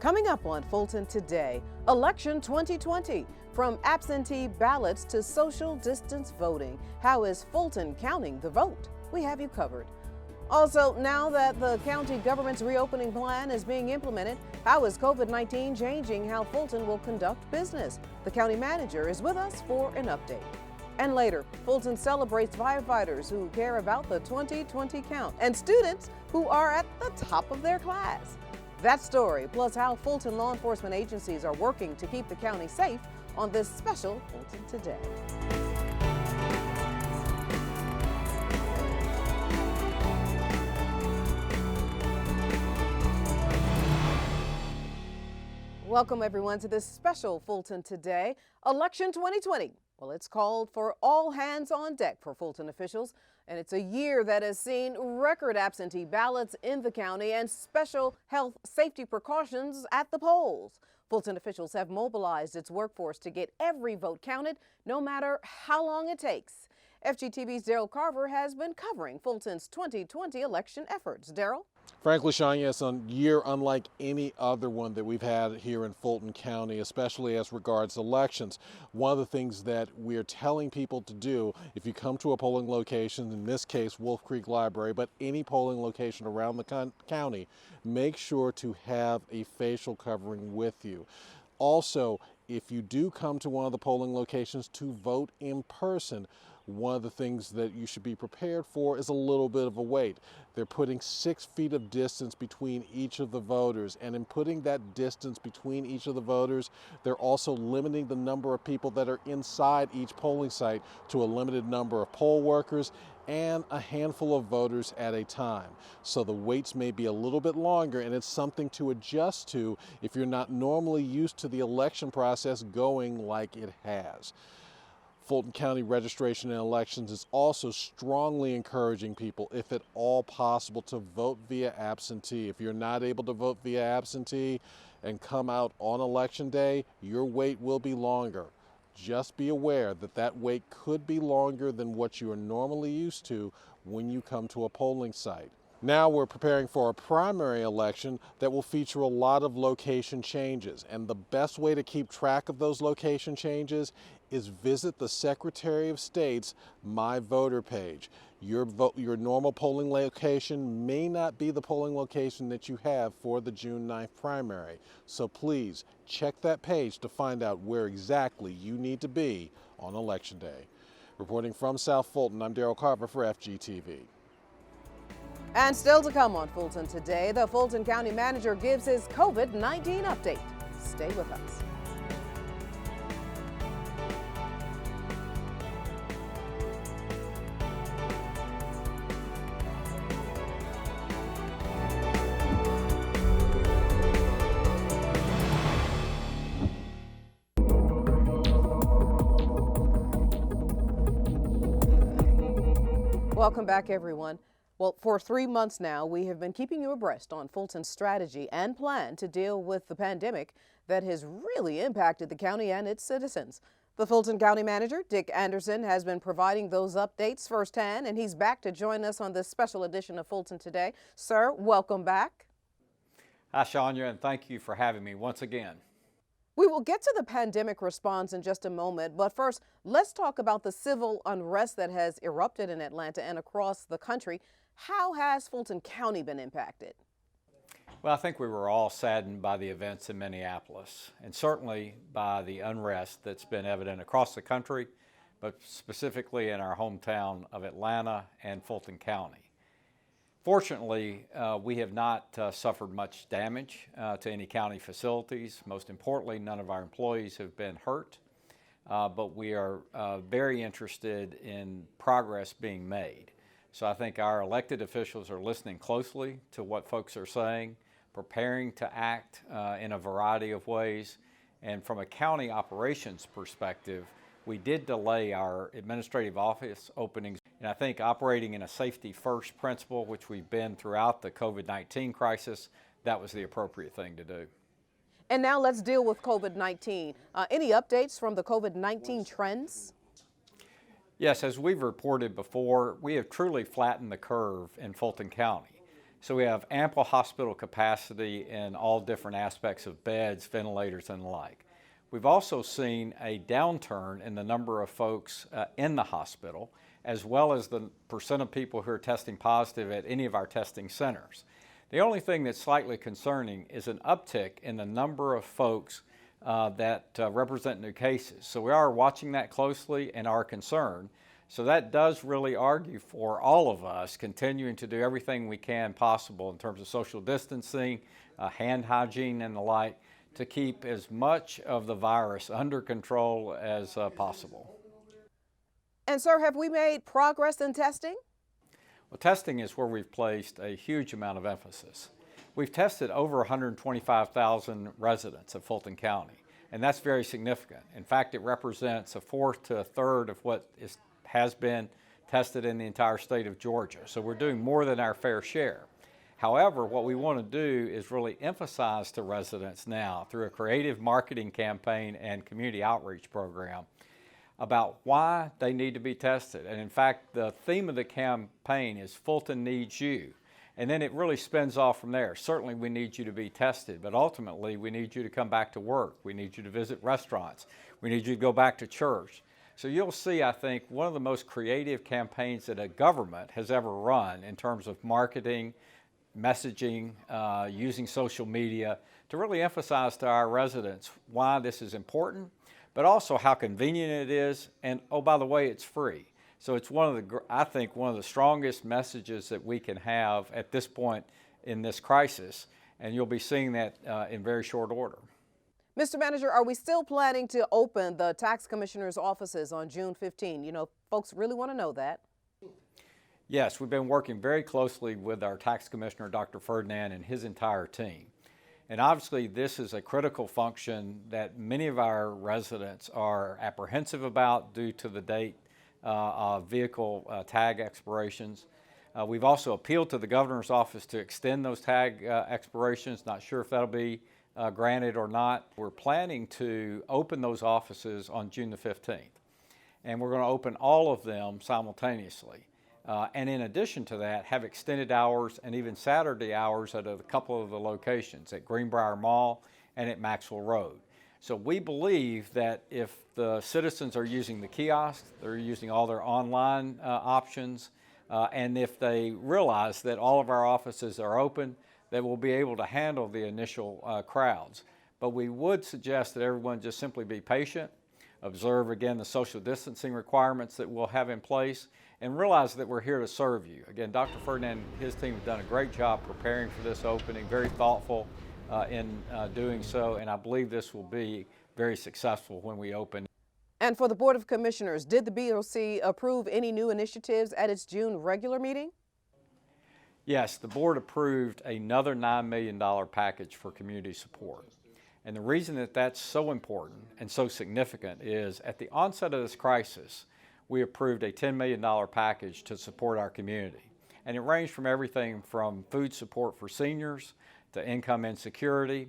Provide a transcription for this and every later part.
Coming up on Fulton Today, Election 2020. From absentee ballots to social distance voting, how is Fulton counting the vote? We have you covered. Also, now that the county government's reopening plan is being implemented, how is COVID-19 changing how Fulton will conduct business? The county manager is with us for an update. And later, Fulton celebrates firefighters who care about the 2020 count and students who are at the top of their class. That story, plus how Fulton law enforcement agencies are working to keep the county safe on this special Fulton Today. Welcome everyone to this special Fulton Today, Election 2020. Well, it's called for all hands on deck for Fulton officials, and it's a year that has seen record absentee ballots in the county and special health safety precautions at the polls. Fulton officials have mobilized its workforce to get every vote counted, no matter how long it takes. FGTV's Daryl Carver has been covering Fulton's 2020 election efforts. Daryl? Frankly, Sean, yes, a year unlike any other one that we've had here in Fulton County, especially as regards elections. One of the things that we're telling people to do, if you come to a polling location, in this case Wolf Creek Library, but any polling location around the county, make sure to have a facial covering with you. Also, if you do come to one of the polling locations to vote in person, one of the things that you should be prepared for is a little bit of a wait. They're putting 6 feet of distance between each of the voters, and in putting that distance between each of the voters, they're also limiting the number of people that are inside each polling site to a limited number of poll workers and a handful of voters at a time. So the waits may be a little bit longer, and it's something to adjust to if you're not normally used to the election process going like it has. Fulton County Registration and Elections is also strongly encouraging people, if at all possible, to vote via absentee. If you're not able to vote via absentee and come out on election day, your wait will be longer. Just be aware that that wait could be longer than what you are normally used to when you come to a polling site. Now we're preparing for a primary election that will feature a lot of location changes, and the best way to keep track of those location changes is visit the Secretary of State's My Voter page. Your normal polling location may not be the polling location that you have for the June 9th primary, so please check that page to find out where exactly you need to be on Election Day. Reporting from South Fulton, I'm Daryl Carver for FGTV. And still to come on Fulton Today, the Fulton County Manager gives his COVID-19 update. Stay with us. Welcome back, everyone. Well, for 3 months now, we have been keeping you abreast on Fulton's strategy and plan to deal with the pandemic that has really impacted the county and its citizens. The Fulton County Manager, Dick Anderson, has been providing those updates firsthand, and he's back to join us on this special edition of Fulton Today. Sir, welcome back. Hi, Shania, and thank you for having me once again. We will get to the pandemic response in just a moment, but first, let's talk about the civil unrest that has erupted in Atlanta and across the country. How has Fulton County been impacted? Well, I think we were all saddened by the events in Minneapolis, and certainly by the unrest that's been evident across the country, but specifically in our hometown of Atlanta and Fulton County. Fortunately, we have not suffered much damage to any county facilities. Most importantly, none of our employees have been hurt, but we are very interested in progress being made. So I think our elected officials are listening closely to what folks are saying, preparing to act in a variety of ways. And from a county operations perspective, we did delay our administrative office openings. And I think operating in a safety first principle, which we've been throughout the COVID-19 crisis, that was the appropriate thing to do. And now let's deal with COVID-19. Any updates from the COVID-19 trends? Yes, as we've reported before, we have truly flattened the curve in Fulton County. So we have ample hospital capacity in all different aspects of beds, ventilators, and the like. We've also seen a downturn in the number of folks in the hospital, as well as the percent of people who are testing positive at any of our testing centers. The only thing that's slightly concerning is an uptick in the number of folks that represent new cases. So we are watching that closely and are concerned. So that does really argue for all of us continuing to do everything we can possible in terms of social distancing, hand hygiene, and the like, to keep as much of the virus under control as possible. And sir, have we made progress in testing? Well, testing is where we've placed a huge amount of emphasis. We've tested over 125,000 residents of Fulton County, and that's very significant. In fact, it represents a fourth to a third of what has been tested in the entire state of Georgia. So we're doing more than our fair share. However, what we want to do is really emphasize to residents now through a creative marketing campaign and community outreach program about why they need to be tested. And in fact, the theme of the campaign is Fulton Needs You. And then it really spins off from there. Certainly we need you to be tested, but ultimately we need you to come back to work. We need you to visit restaurants. We need you to go back to church. So you'll see, I think, one of the most creative campaigns that a government has ever run in terms of marketing, messaging, using social media to really emphasize to our residents why this is important, but also how convenient it is, and oh, by the way, it's free. So it's I think one of the strongest messages that we can have at this point in this crisis, and you'll be seeing that in very short order. Mr. Manager, are we still planning to open the tax commissioner's offices on June 15? You know, folks really want to know that. Yes, we've been working very closely with our tax commissioner, Dr. Ferdinand, and his entire team. And obviously, this is a critical function that many of our residents are apprehensive about due to the date of vehicle tag expirations. We've also appealed to the governor's office to extend those tag expirations. Not sure if that'll be granted or not. We're planning to open those offices on June the 15th. And we're going to open all of them simultaneously. And in addition to that, have extended hours and even Saturday hours at a couple of the locations at Greenbrier Mall and at Maxwell Road. So we believe that if the citizens are using the kiosks, they're using all their online options, and if they realize that all of our offices are open, they will be able to handle the initial crowds. But we would suggest that everyone just simply be patient, observe again the social distancing requirements that we'll have in place, and realize that we're here to serve you. Again, Dr. Ferdinand and his team have done a great job preparing for this opening, very thoughtful in doing so, and I believe this will be very successful when we open. And for the Board of Commissioners, did the BOC approve any new initiatives at its June regular meeting? Yes, the board approved another $9 million package for community support. And the reason that that's so important and so significant is at the onset of this crisis, we approved a $10 million package to support our community. And it ranged from everything from food support for seniors to income insecurity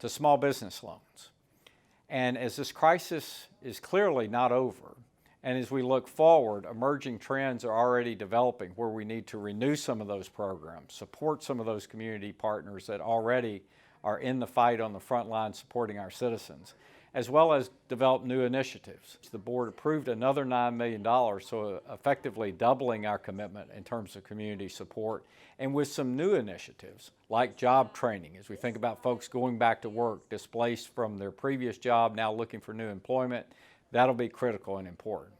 to small business loans. And as this crisis is clearly not over, and as we look forward, emerging trends are already developing where we need to renew some of those programs, support some of those community partners that already are in the fight on the front line supporting our citizens, as well as develop new initiatives. The board approved another $9 million, so effectively doubling our commitment in terms of community support, and with some new initiatives like job training, as we think about folks going back to work, displaced from their previous job, now looking for new employment. That'll be critical and important.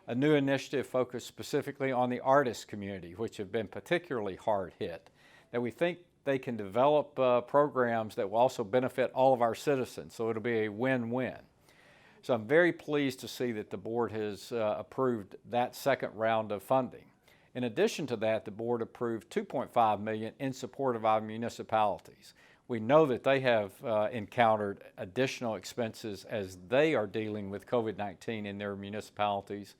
A new initiative focused specifically on the artist community, which have been particularly hard hit, that we think they can develop programs that will also benefit all of our citizens, so it'll be a win-win. So I'm very pleased to see that the board has approved that second round of funding. In addition to that, the board approved $2.5 million in support of our municipalities. We know that they have encountered additional expenses as they are dealing with COVID-19 in their municipalities,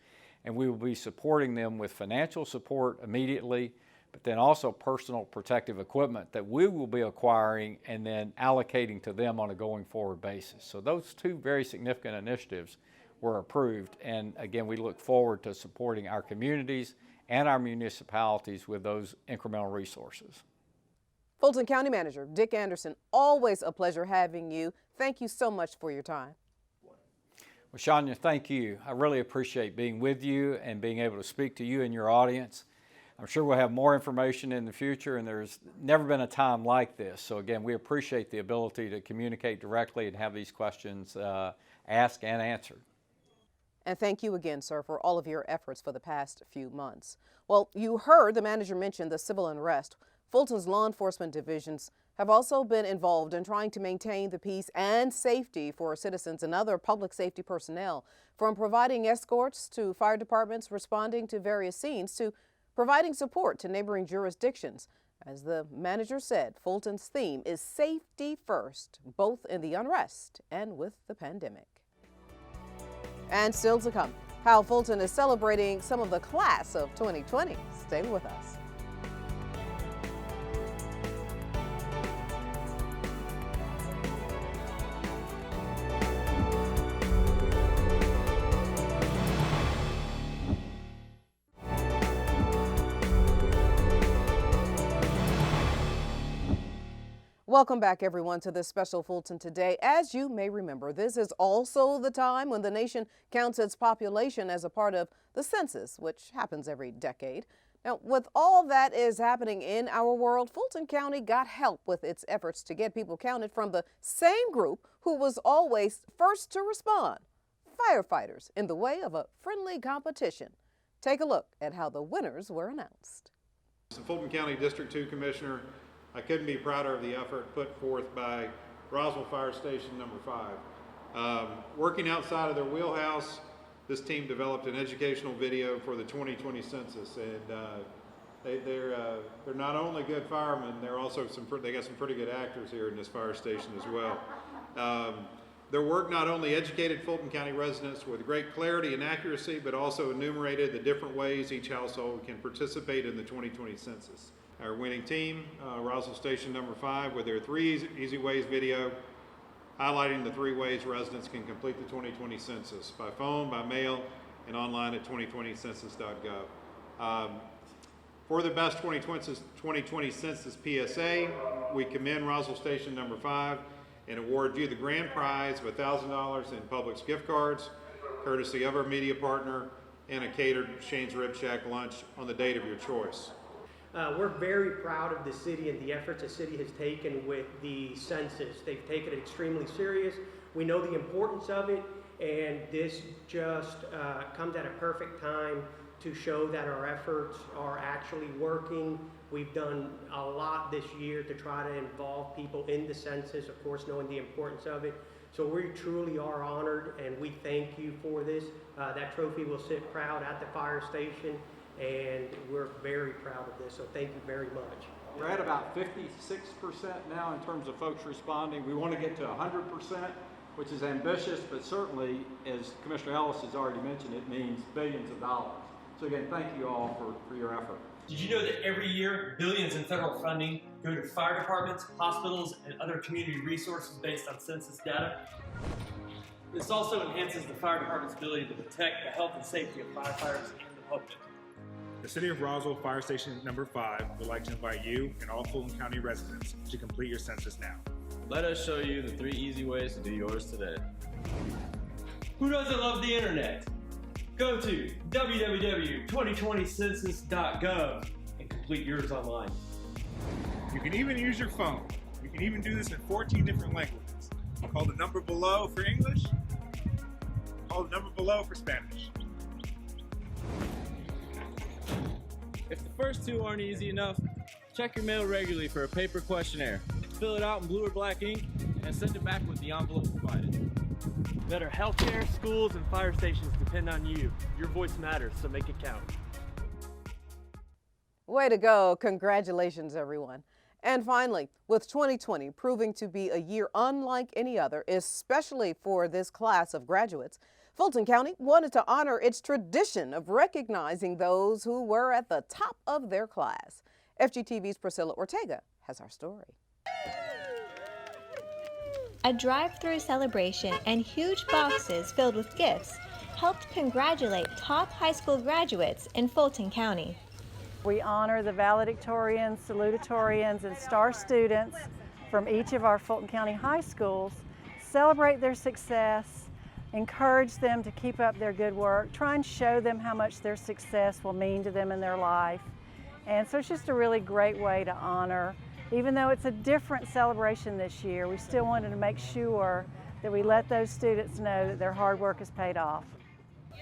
and we will be supporting them with financial support immediately, but then also personal protective equipment that we will be acquiring and then allocating to them on a going forward basis. So those two very significant initiatives were approved, and again, we look forward to supporting our communities and our municipalities with those incremental resources. Fulton County Manager Dick Anderson, always a pleasure having you. Thank you so much for your time. Well, Shania, thank you. I really appreciate being with you and being able to speak to you and your audience. I'm sure we'll have more information in the future, and there's never been a time like this. So again, we appreciate the ability to communicate directly and have these questions asked and answered. And thank you again, sir, for all of your efforts for the past few months. Well, you heard the manager mention the civil unrest. Fulton's law enforcement divisions have also been involved in trying to maintain the peace and safety for citizens and other public safety personnel, from providing escorts to fire departments responding to various scenes to providing support to neighboring jurisdictions. As the manager said, Fulton's theme is safety first, both in the unrest and with the pandemic. And still to come, how Fulton is celebrating some of the class of 2020. Stay with us. Welcome back, everyone, to this special Fulton Today. As you may remember, this is also the time when the nation counts its population as a part of the census, which happens every decade. Now, with all that is happening in our world, Fulton County got help with its efforts to get people counted from the same group who was always first to respond, firefighters, in the way of a friendly competition. Take a look at how the winners were announced. As the Fulton County District 2 Commissioner, I couldn't be prouder of the effort put forth by Roswell Fire Station number 5. Working outside of their wheelhouse, this team developed an educational video for the 2020 census, and they're not only good firemen, they're also they got some pretty good actors here in this fire station as well. Their work not only educated Fulton County residents with great clarity and accuracy, but also enumerated the different ways each household can participate in the 2020 census. Our winning team, Roswell Station number 5, with their 3 Easy Ways video, highlighting the 3 ways residents can complete the 2020 census: by phone, by mail, and online at 2020census.gov. For the best 2020 census PSA, we commend Roswell Station number 5 and award you the grand prize of $1,000 in Publix gift cards, courtesy of our media partner, and a catered Shane's Rib Shack lunch on the date of your choice. We're very proud of the city and the efforts the city has taken with the census. They've taken it extremely serious. We know the importance of it, and this just comes at a perfect time to show that our efforts are actually working. We've done a lot this year to try to involve people in the census, of course, knowing the importance of it. So we truly are honored, and we thank you for this. That trophy will sit proud at the fire station, and we're very proud of this, so thank you very much. We're at about 56% now in terms of folks responding. We want to get to 100%, which is ambitious, but certainly, as Commissioner Ellis has already mentioned, it means billions of dollars. So again, thank you all for your effort. Did you know that every year, billions in federal funding go to fire departments, hospitals, and other community resources based on census data? This also enhances the fire department's ability to protect the health and safety of firefighters and the public. The City of Roswell Fire Station number 5 would like to invite you and all Fulton County residents to complete your census now. Let us show you the 3 easy ways to do yours today. Who doesn't love the internet? Go to www.2020census.gov and complete yours online. You can even use your phone. You can even do this in 14 different languages. Call the number below for English. Call the number below for Spanish. If the first 2 aren't easy enough, check your mail regularly for a paper questionnaire. Fill it out in blue or black ink and send it back with the envelope provided. Better healthcare, schools, and fire stations depend on you. Your voice matters, so make it count. Way to go. Congratulations, everyone. And finally, with 2020 proving to be a year unlike any other, especially for this class of graduates, Fulton County wanted to honor its tradition of recognizing those who were at the top of their class. FGTV's Priscilla Ortega has our story. A drive-through celebration and huge boxes filled with gifts helped congratulate top high school graduates in Fulton County. We honor the valedictorians, salutatorians, and star students from each of our Fulton County high schools, celebrate their success, encourage them to keep up their good work, try and show them how much their success will mean to them in their life. And so it's just a really great way to honor. Even though it's a different celebration this year, we still wanted to make sure that we let those students know that their hard work has paid off.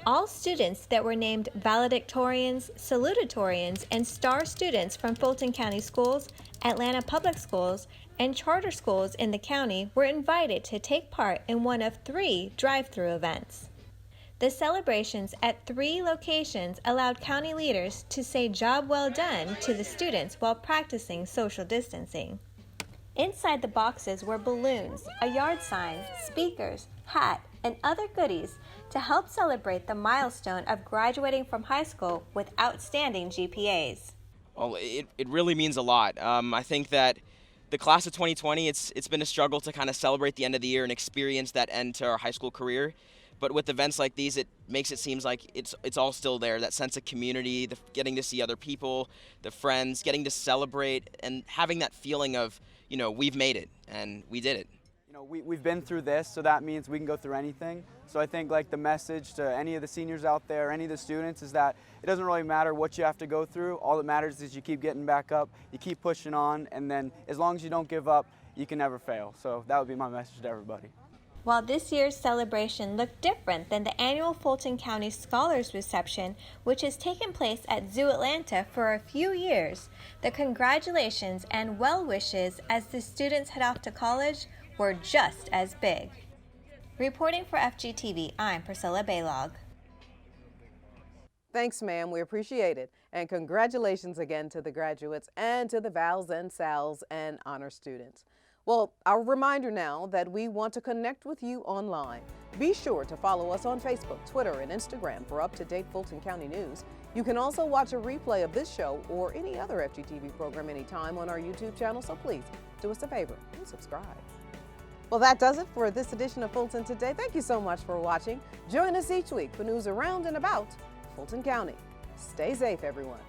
All students that were named valedictorians, salutatorians, and star students from Fulton County Schools, Atlanta Public Schools, and charter schools in the county were invited to take part in one of 3 drive-through events. The celebrations at 3 locations allowed county leaders to say "job well done" to the students while practicing social distancing. Inside the boxes were balloons, a yard sign, speakers, hat, and other goodies to help celebrate the milestone of graduating from high school with outstanding GPAs. Well, it really means a lot. I think that the class of 2020, it's been a struggle to kind of celebrate the end of the year and experience that end to our high school career. But with events like these, it makes it seem like it's all still there, that sense of community, getting to see other people, the friends, getting to celebrate, and having that feeling of, we've made it, and we did it. We've been through this, so that means we can go through anything. So I think the message to any of the seniors out there, any of the students, is that it doesn't really matter what you have to go through. All that matters is you keep getting back up, you keep pushing on, and then as long as you don't give up, you can never fail. So that would be my message to everybody. While this year's celebration looked different than the annual Fulton County Scholars Reception, which has taken place at Zoo Atlanta for a few years, the congratulations and well wishes as the students head off to college were just as big. Reporting for FGTV, I'm Priscilla Baylog. Thanks, ma'am. We appreciate it. And congratulations again to the graduates and to the Vals and Sals and honor students. Well, our reminder now that we want to connect with you online. Be sure to follow us on Facebook, Twitter, and Instagram for up-to-date Fulton County news. You can also watch a replay of this show or any other FGTV program anytime on our YouTube channel, so please do us a favor and subscribe. Well, that does it for this edition of Fulton Today. Thank you so much for watching. Join us each week for news around and about Fulton County. Stay safe, everyone.